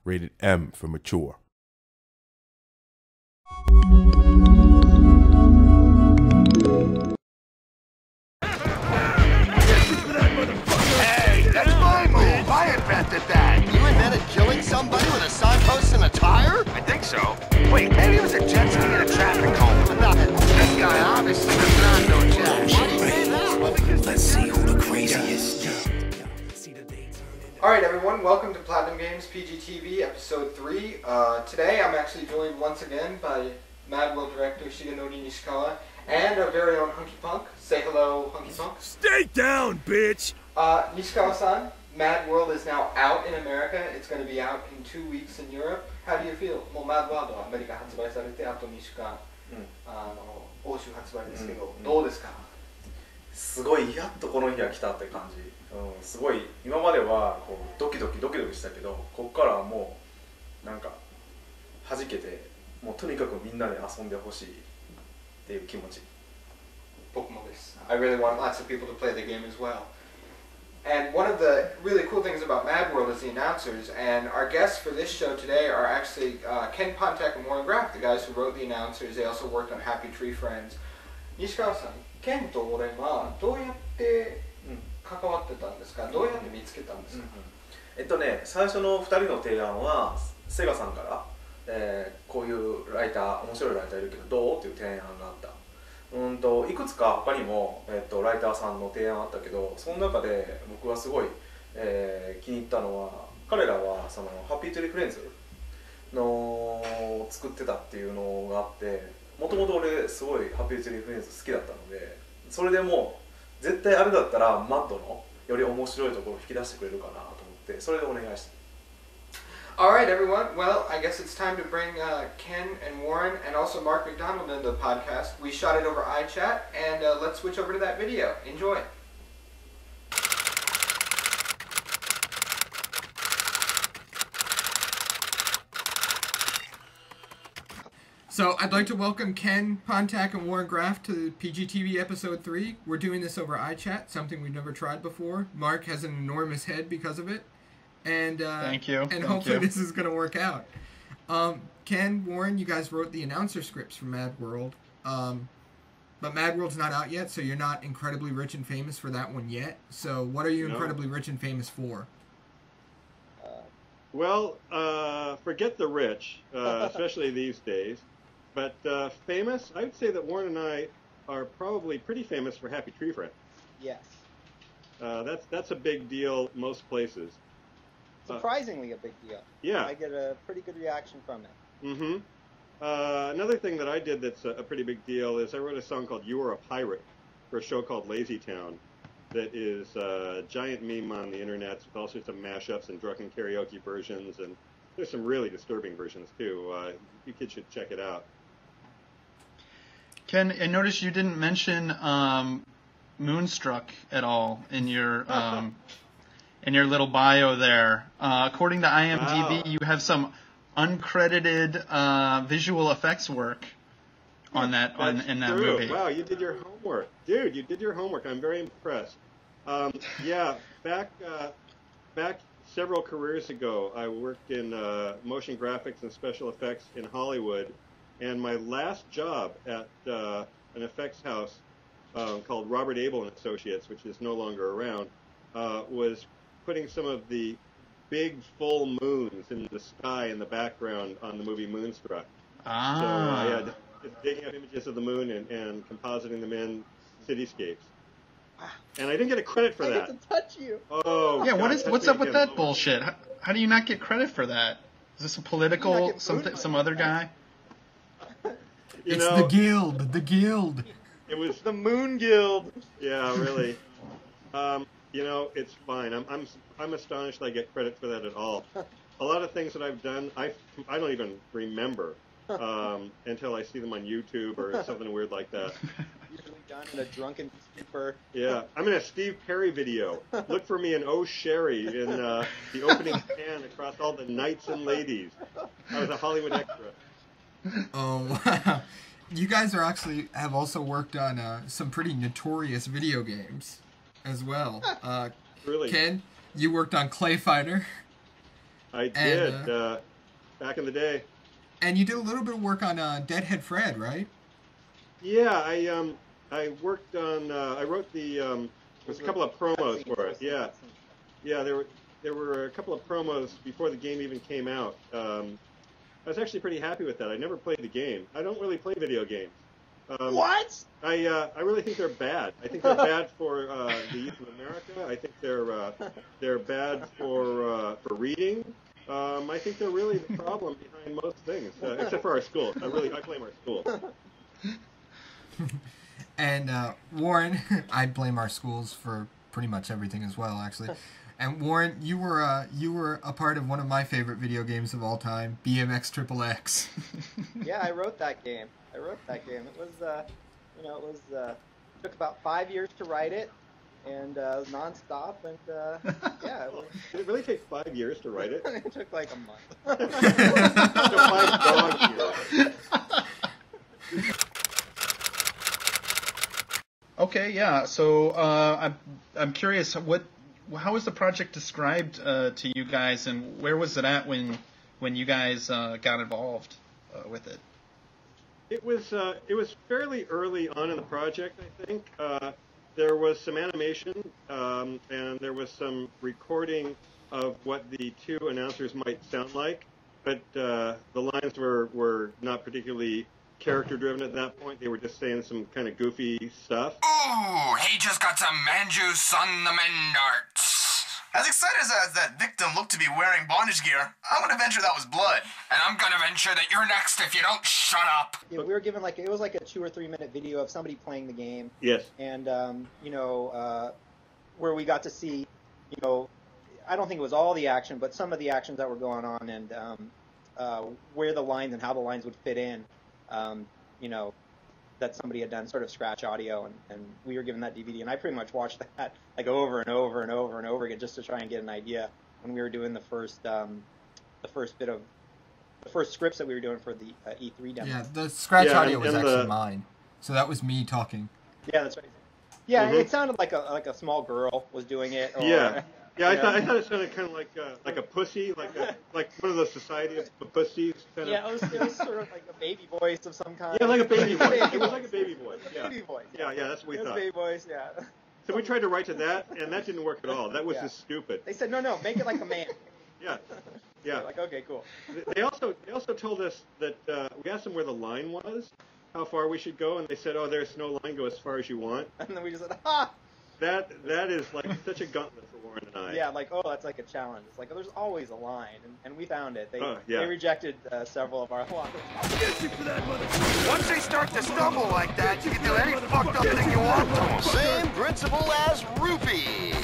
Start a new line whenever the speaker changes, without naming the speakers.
rated M for mature.
Hey, that's my move. I invented that. You invented killing somebody with a signpost and a tire? I think so. Wait, maybe it was a jet ski and a traffic cone. No, this guy obviously does not know jet. Why do you say that? Let's see who the craziest.
Alright everyone, welcome to PlatinumGames PGTV episode 3. Today I'm actually joined once again by MadWorld director Shigenori Nishikawa and our very own Hunky Punk. Say hello, Hunky Punk.
Stay down, bitch!
Nishikawa-san, MadWorld is now out in America. It's going to be out in 2 weeks in Europe. How do you feel? もう MadWorld はアメリカ発売されて、あと2週間、欧州発売ですけど、どうですか？
すごいやっとこの日が来たって感じ、すごい今まではこうドキドキしたけど、ここからはもうなんか弾けて、もうとにかくみんなで遊んでほしいっていう気持ち。
僕もです。I really want lots of people to play the game as well. And one of the really cool things about MadWorld is the announcers, and our guests for this show today are actually Ken Pontek and Warren Graff, the guys who wrote the announcers. They also worked on Happy Tree Friends. 西川さん、ケンと俺はどうやって関わってたんですか？どうやって見つけたんですか？
最初の2人の提案はセガさんから、こういうライター、面白いライターいるけどどうっていう提案があった。いくつか他にも、ライターさんの提案あったけど、その中で僕はすごい、気に入ったのは、彼らはそのハッピートゥリーフレンズの作ってたっていうのがあって、もともと俺すごいハッピートゥリーフレンズ好きだったので、それでもう絶対あれだったらマッドのより面白いところを引き出してくれるかなと思って、それでお願いした。
Alright everyone, well I guess it's time to bring Ken and Warren and also Mark McDonald into the podcast. We shot it over iChat and let's switch over to that video. Enjoy. So I'd like to welcome Ken Pontek and Warren Graff to PGTV episode 3. We're doing this over iChat, something we've never tried before. Mark has an enormous head because of it. And
thank you.
And hopefully this is going to work out. Ken, Warren, you guys wrote the announcer scripts for MadWorld. But MadWorld's not out yet, so you're not incredibly rich and famous for that one yet. So what are you incredibly rich and famous for?
Forget the rich, especially these days. But famous, I would say that Warren and I are probably pretty famous for Happy Tree Friends.
Yes.
That's a big deal most places.
Surprisingly a big deal.
Yeah.
I get a pretty good reaction from it.
Mm-hmm. Another thing that I did that's a pretty big deal is I wrote a song called You Are a Pirate for a show called Lazy Town that is a giant meme on the internet with all sorts of mashups and drunken karaoke versions, and there's some really disturbing versions too. You kids should check it out.
Ken, I noticed you didn't mention Moonstruck at all in your little bio there. According to IMDb, you have some uncredited visual effects work on that in that movie.
Wow, you did your homework, dude. You did your homework. I'm very impressed. Back several careers ago, I worked in motion graphics and special effects in Hollywood, and my last job at an effects house called Robert Abel and Associates, which is no longer around, was putting some of the big full moons in the sky in the background on the movie Moonstruck. So I had digging up images of the moon and compositing them in cityscapes. And I didn't get a credit for that.
I get to touch you.
Oh,
yeah.
God,
What's up with that bullshit? How do you not get credit for that? Is this a political some other guy?
It's the guild. The guild.
It was the Moon Guild. Yeah, really. It's fine. I'm astonished I get credit for that at all. A lot of things that I've done, I don't even remember until I see them on YouTube or something weird like that.
Usually done in a drunken stupor.
Yeah, I'm in a Steve Perry video. Look for me in Oh Sherry in the opening scan across all the knights and ladies. I was a Hollywood extra.
Oh wow! You guys have also worked on some pretty notorious video games as well.
Really?
Ken, you worked on Clay Fighter.
I did, back in the day.
And you did a little bit of work on Deadhead Fred, right?
Yeah, I worked on, I wrote the, there's a couple of promos for it, yeah. Yeah, there were a couple of promos before the game even came out. I was actually pretty happy with that. I never played the game. I don't really play video games.
What?
I really think they're bad. I think they're bad for the youth of America. I think they're bad for reading. I think they're really the problem behind most things, except for our school. I blame our school.
And Warren, I blame our schools for pretty much everything as well, actually. And Warren, you were a part of one of my favorite video games of all time, BMX XXX.
Yeah, I wrote that game. It was, took about 5 years to write it, and it was nonstop. And yeah,
Did it really take 5 years to write it?
It took like a month.
It took 5 dog years.
Okay, yeah. So I'm curious, how was the project described to you guys, and where was it at when you guys got involved with it?
It was fairly early on in the project, I think. There was some animation, and there was some recording of what the two announcers might sound like, but the lines were not particularly character-driven at that point. They were just saying some kind of goofy stuff.
Ooh, he just got some manjuice on the mendarts. As excited as that victim looked to be wearing bondage gear, I'm gonna venture that was blood. And I'm gonna venture that you're next if you don't shut up.
Yeah, we were given it was like a 2 or 3 minute video of somebody playing the game.
Yes.
And, where we got to see, I don't think it was all the action, but some of the actions that were going on, and where the lines and how the lines would fit in, that somebody had done sort of scratch audio, and we were given that DVD, and I pretty much watched that like over and over and over and over again just to try and get an idea when we were doing the first scripts that we were doing for the E3 demo.
Yeah, the scratch audio was actually mine, so that was me talking.
Yeah, that's right. Yeah, It sounded like a small girl was doing it. Or,
Yeah, I thought it sounded kind of like a pussy, like one of those society of pussies. Kind
yeah, it was sort of like a baby voice of some kind.
Yeah, like a baby voice. It was like a baby voice. Yeah.
Baby voice.
Yeah, that's what we thought.
Baby voice, yeah.
So we tried to write to that, and that didn't work at all. That was just stupid.
They said, no, make it like a man.
Yeah.
Like, okay, cool.
They also told us that we asked them where the line was, how far we should go, and they said, oh, there's no line, go as far as you want.
And then we just said, ha!
That is like such a gauntlet for Warren and I.
Yeah, like, oh, that's like a challenge. It's like, oh, there's always a line, and we found it. They rejected several of our lines.
Once they start to stumble like that, you can do any fucked up thing you want to them. Same principle as rupees.